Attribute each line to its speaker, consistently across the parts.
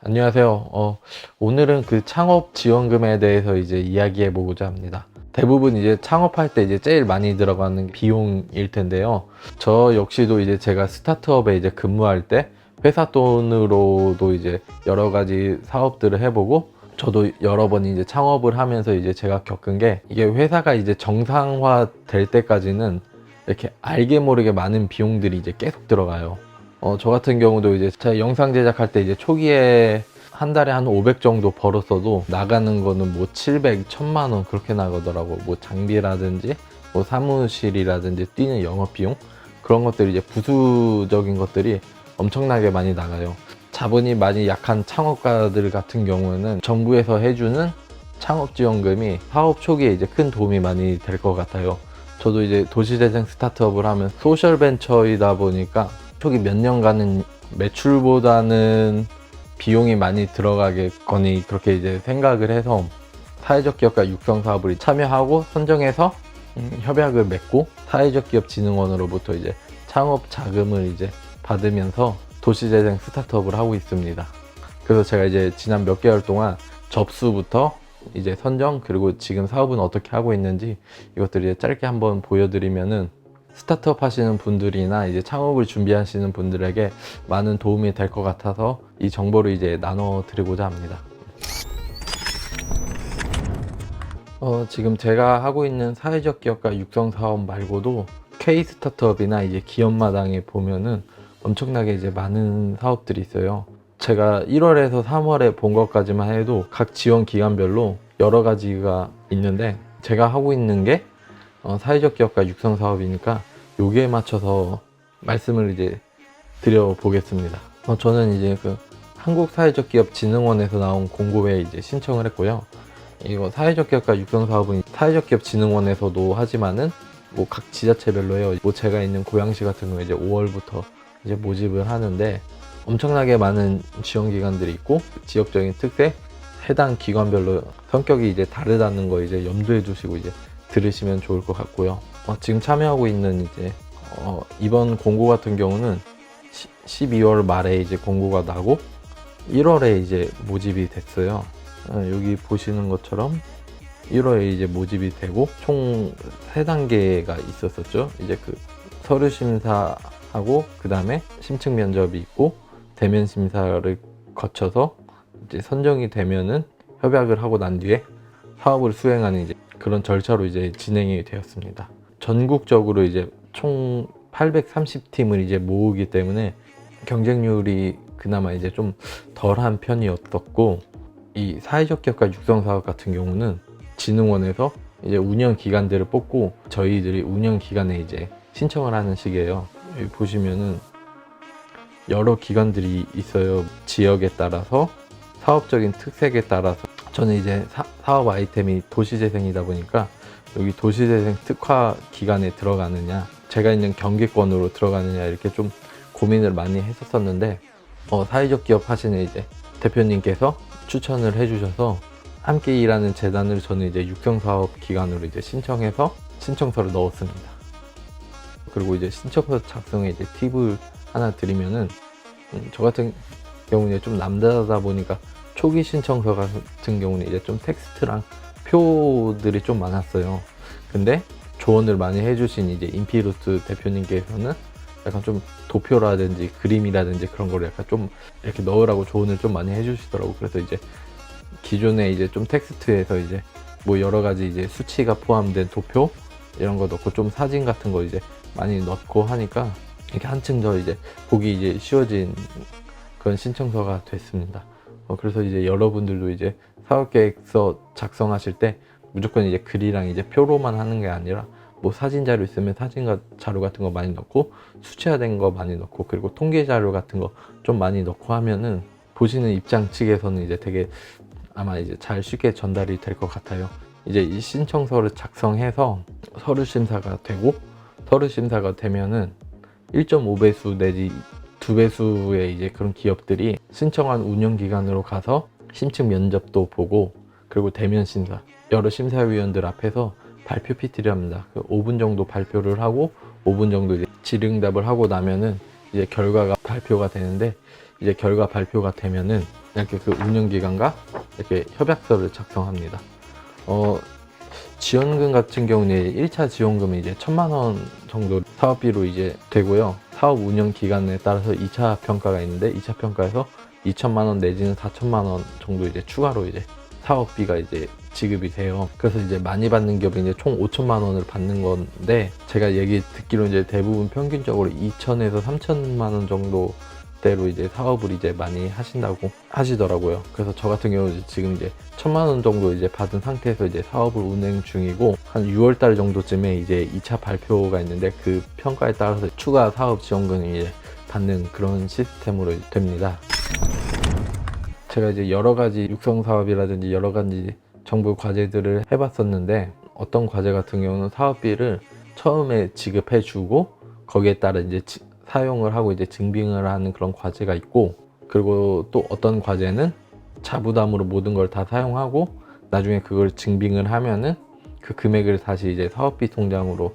Speaker 1: 안녕하세요. 오늘은 그 창업 지원금에 대해서 이제 이야기해 보고자 합니다. 대부분 이제 창업할 때 이제 제일 많이 들어가는 비용일 텐데요. 저 역시도 이제 제가 스타트업에 이제 근무할 때 회사 돈으로도 이제 여러 가지 사업들을 해보고, 저도 여러 번 이제 창업을 하면서 이제 제가 겪은 게, 이게 회사가 이제 정상화 될 때까지는 이렇게 알게 모르게 많은 비용들이 이제 계속 들어가요. 저 같은 경우도 이제 제가 영상 제작할 때 이제 초기에 한 달에 한 500 정도 벌었어도 나가는 거는 뭐 700, 1000만 원 그렇게 나가더라고. 뭐 장비라든지 뭐 사무실이라든지 뛰는 영업 비용, 그런 것들이 이제 부수적인 것들이 엄청나게 많이 나가요. 자본이 많이 약한 창업가들 같은 경우에는 정부에서 해주는 창업지원금이 사업 초기에 이제 큰 도움이 많이 될 것 같아요. 저도 이제 도시재생 스타트업을 하면 소셜 벤처이다 보니까 초기 몇 년간은 매출보다는 비용이 많이 들어가겠거니 그렇게 이제 생각을 해서 사회적 기업가 육성 사업을 참여하고 선정해서 협약을 맺고 사회적 기업 진흥원으로부터 이제 창업 자금을 이제 받으면서 도시재생 스타트업을 하고 있습니다. 그래서 제가 이제 지난 몇 개월 동안 접수부터 이제 선정, 그리고 지금 사업은 어떻게 하고 있는지 이것들을 이제 짧게 한번 보여드리면은 스타트업 하시는 분들이나 이제 창업을 준비하시는 분들에게 많은 도움이 될 것 같아서 이 정보를 이제 나눠 드리고자 합니다. 지금 제가 하고 있는 사회적 기업가 육성 사업 말고도 K 스타트업이나 이제 기업마당에 보면은 엄청나게 이제 많은 사업들이 있어요. 제가 1월에서 3월에 본 것까지만 해도 각 지원 기간별로 여러 가지가 있는데, 제가 하고 있는 게 사회적 기업가 육성 사업이니까 여기에 맞춰서 말씀을 이제 드려보겠습니다. 저는 이제 그 한국사회적기업진흥원에서 나온 공고에 이제 신청을 했고요. 이거 사회적 기업가 육성 사업은 사회적 기업 진흥원에서도 하지만은 뭐 각 지자체별로 해요. 뭐 제가 있는 고양시 같은 경우에 이제 5월부터 이제 모집을 하는데 엄청나게 많은 지원 기관들이 있고, 지역적인 특색, 해당 기관별로 성격이 이제 다르다는 거 이제 염두에 두시고 이제 들으시면 좋을 것 같고요. 지금 참여하고 있는 이제 이번 공고 같은 경우는 12월 말에 이제 공고가 나고 1월에 이제 모집이 됐어요. 여기 보시는 것처럼 1월에 이제 모집이 되고 총 3단계가 있었었죠. 이제 그 서류 심사하고 그 다음에 심층 면접이 있고 대면 심사를 거쳐서 이제 선정이 되면은 협약을 하고 난 뒤에 사업을 수행하는 이제 그런 절차로 이제 진행이 되었습니다. 전국적으로 이제 총 830팀을 이제 모으기 때문에 경쟁률이 그나마 이제 좀 덜한 편이었었고, 이 사회적 기업가 육성 사업 같은 경우는 진흥원에서 이제 운영 기관들을 뽑고 저희들이 운영 기관에 이제 신청을 하는 식이에요. 여기 보시면은 여러 기관들이 있어요. 지역에 따라서, 사업적인 특색에 따라서. 저는 이제 사업 아이템이 도시재생이다 보니까 여기 도시재생 특화 기관에 들어가느냐, 제가 있는 경기권으로 들어가느냐, 이렇게 좀 고민을 많이 했었는데 사회적 기업 하시는 이제 대표님께서 추천을 해주셔서 함께 일하는 재단을 저는 이제 육성사업 기관으로 이제 신청해서 신청서를 넣었습니다. 그리고 이제 신청서 작성에 이제 팁을 하나 드리면은, 저 같은 경우는 좀 남다르다 보니까 초기 신청서 같은 경우는 이제 좀 텍스트랑 표들이 좀 많았어요. 근데 조언을 많이 해주신 이제 인피루트 대표님께서는 약간 좀 도표라든지 그림이라든지 그런 거를 약간 좀 이렇게 넣으라고 조언을 좀 많이 해주시더라고. 그래서 이제 기존에 이제 좀 텍스트에서 이제 뭐 여러 가지 이제 수치가 포함된 도표 이런 거 넣고 좀 사진 같은 거 이제 많이 넣고 하니까 이렇게 한층 더 이제 보기 이제 쉬워진 그런 신청서가 됐습니다. 그래서 이제 여러분들도 이제 사업계획서 작성하실 때 무조건 이제 글이랑 이제 표로만 하는 게 아니라 뭐 사진 자료 있으면 사진 자료 같은 거 많이 넣고, 수치화된 거 많이 넣고, 그리고 통계 자료 같은 거 좀 많이 넣고 하면은 보시는 입장 측에서는 이제 되게 아마 이제 잘 쉽게 전달이 될 것 같아요. 이제 이 신청서를 작성해서 서류 심사가 되고, 서류 심사가 되면은 1.5배수 내지 2배수의 이제 그런 기업들이 신청한 운영기관으로 가서 심층 면접도 보고, 그리고 대면 심사, 여러 심사위원들 앞에서 발표 PT를 합니다. 5분 정도 발표를 하고 5분 정도 이제 질의응답을 하고 나면은 이제 결과가 발표가 되는데, 이제 결과 발표가 되면은 이렇게 그 운영기관과 이렇게 협약서를 작성합니다. 지원금 같은 경우는 1차 지원금이 이제 1,000만 원 정도 사업비로 이제 되고요. 사업 운영 기간에 따라서 2차 평가가 있는데 2차 평가에서 2천만 원 내지는 4천만 원 정도 이제 추가로 이제 사업비가 이제 지급이 돼요. 그래서 이제 많이 받는 기업이 이제 총 5천만 원을 받는 건데, 제가 얘기 듣기로 이제 대부분 평균적으로 2천에서 3천만 원 정도 대로 이제 사업을 이제 많이 하신다고 하시더라고요. 그래서 저 같은 경우 지금 이제 1,000만 원 정도 이제 받은 상태에서 이제 사업을 운행 중이고, 한 6월 달 정도쯤에 이제 2차 발표가 있는데 그 평가에 따라서 추가 사업 지원금이 이제 받는 그런 시스템으로 됩니다. 제가 이제 여러 가지 육성 사업이라든지 여러 가지 정부 과제들을 해봤었는데, 어떤 과제 같은 경우는 사업비를 처음에 지급해 주고 거기에 따라 이제 사용을 하고 이제 증빙을 하는 그런 과제가 있고, 그리고 또 어떤 과제는 자부담으로 모든 걸 다 사용하고 나중에 그걸 증빙을 하면은 그 금액을 다시 이제 사업비 통장으로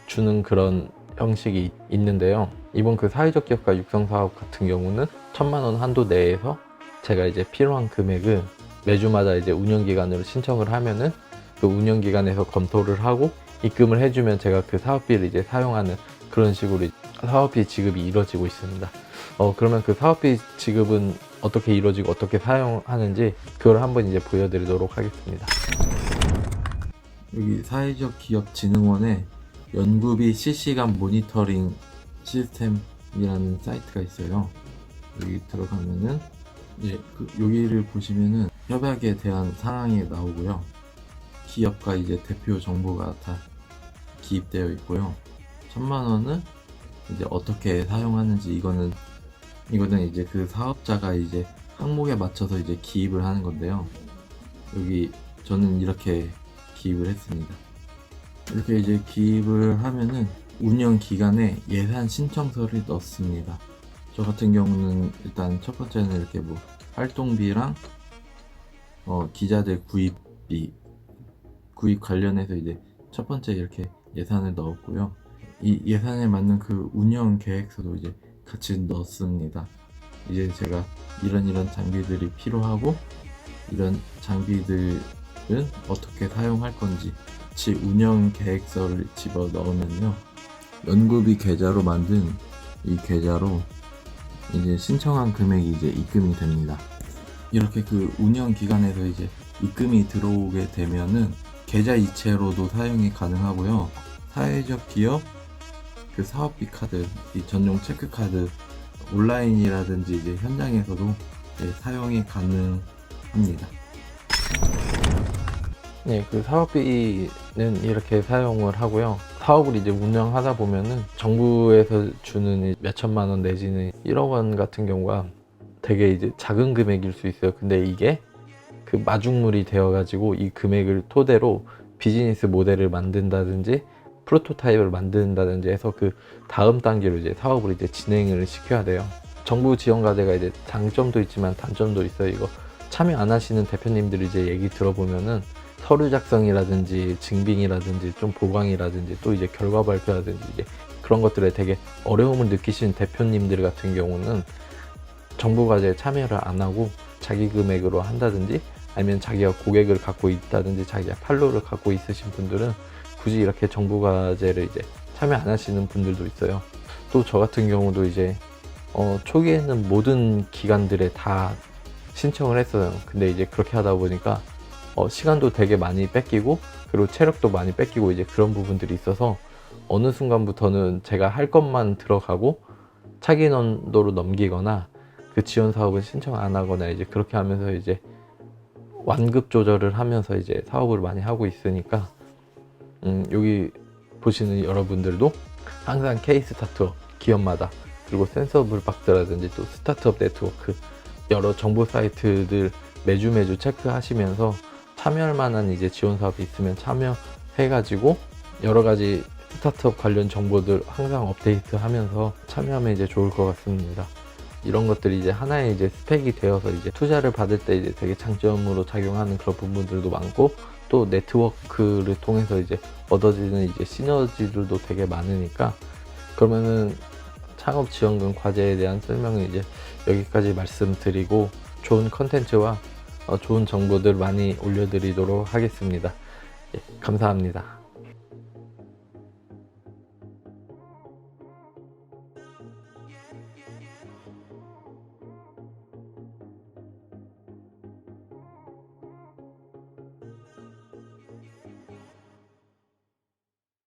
Speaker 1: 주는 그런 형식이 있는데요. 이번 그 사회적 기업가 육성 사업 같은 경우는 1,000만 원 한도 내에서 제가 이제 필요한 금액을 매주마다 이제 운영기관으로 신청을 하면은 그 운영기관에서 검토를 하고 입금을 해주면 제가 그 사업비를 이제 사용하는 그런 식으로 사업비 지급이 이루어지고 있습니다. 그러면 그 사업비 지급은 어떻게 이루어지고 어떻게 사용하는지 그걸 한번 이제 보여드리도록 하겠습니다. 여기 사회적 기업 진흥원에 연구비 실시간 모니터링 시스템이라는 사이트가 있어요. 여기 들어가면은 이제 여기를 보시면은 협약에 대한 사항이 나오고요. 기업과 이제 대표 정보가 다 기입되어 있고요. 1,000만 원은 이제 어떻게 사용하는지 이거는 이제 그 사업자가 이제 항목에 맞춰서 이제 기입을 하는 건데요. 여기 저는 이렇게 기입을 했습니다. 이렇게 이제 기입을 하면은 운영 기간에 예산 신청서를 넣습니다. 저 같은 경우는 일단 첫 번째는 이렇게 뭐 활동비랑 기자들 구입 관련해서 이제 첫 번째 이렇게 예산을 넣었고요. 이 예산에 맞는 그 운영 계획서도 이제 같이 넣습니다. 이제 제가 이런 장비들이 필요하고 이런 장비들은 어떻게 사용할 건지 같이 운영 계획서를 집어 넣으면요, 연구비 계좌로 만든 이 계좌로 이제 신청한 금액이 이제 입금이 됩니다. 이렇게 그 운영 기간에서 이제 입금이 들어오게 되면은 계좌 이체로도 사용이 가능하고요. 사회적 기업 그 사업비 카드, 이 전용 체크 카드 온라인이라든지 이제 현장에서도 사용이 가능합니다. 네, 그 사업비는 이렇게 사용을 하고요. 사업을 이제 운영하다 보면은 정부에서 주는 몇 천만 원 내지는 1억 원 같은 경우가 되게 이제 작은 금액일 수 있어요. 근데 이게 그 마중물이 되어가지고 이 금액을 토대로 비즈니스 모델을 만든다든지 프로토타입을 만든다든지 해서 그 다음 단계로 이제 사업을 이제 진행을 시켜야 돼요. 정부 지원 과제가 이제 장점도 있지만 단점도 있어요. 이거 참여 안 하시는 대표님들이 이제 얘기 들어보면은 서류 작성이라든지 증빙이라든지 좀 보강이라든지 또 이제 결과 발표라든지 이제 그런 것들에 되게 어려움을 느끼시는 대표님들 같은 경우는 정부 과제에 참여를 안 하고 자기 금액으로 한다든지 아니면 자기가 고객을 갖고 있다든지 자기가 판로를 갖고 있으신 분들은 굳이 이렇게 정부 과제를 이제 참여 안 하시는 분들도 있어요. 또 저 같은 경우도 이제 초기에는 모든 기관들에 다 신청을 했어요. 근데 이제 그렇게 하다 보니까 시간도 되게 많이 뺏기고 그리고 체력도 많이 뺏기고 이제 그런 부분들이 있어서 어느 순간부터는 제가 할 것만 들어가고 차기 연도로 넘기거나 그 지원 사업은 신청 안 하거나 이제 그렇게 하면서 이제 완급 조절을 하면서 이제 사업을 많이 하고 있으니까 여기 보시는 여러분들도 항상 K-스타트업 기업마다 그리고 센서블박스라든지 또 스타트업 네트워크 여러 정보 사이트들 매주 체크하시면서 참여할 만한 이제 지원 사업이 있으면 참여해가지고 여러 가지 스타트업 관련 정보들 항상 업데이트 하면서 참여하면 이제 좋을 것 같습니다. 이런 것들이 이제 하나의 이제 스펙이 되어서 이제 투자를 받을 때 이제 되게 장점으로 작용하는 그런 부분들도 많고 또 네트워크를 통해서 이제 얻어지는 이제 시너지들도 되게 많으니까 그러면은 창업지원금 과제에 대한 설명은 이제 여기까지 말씀드리고 좋은 컨텐츠와 좋은 정보들 많이 올려드리도록 하겠습니다. 예, 감사합니다.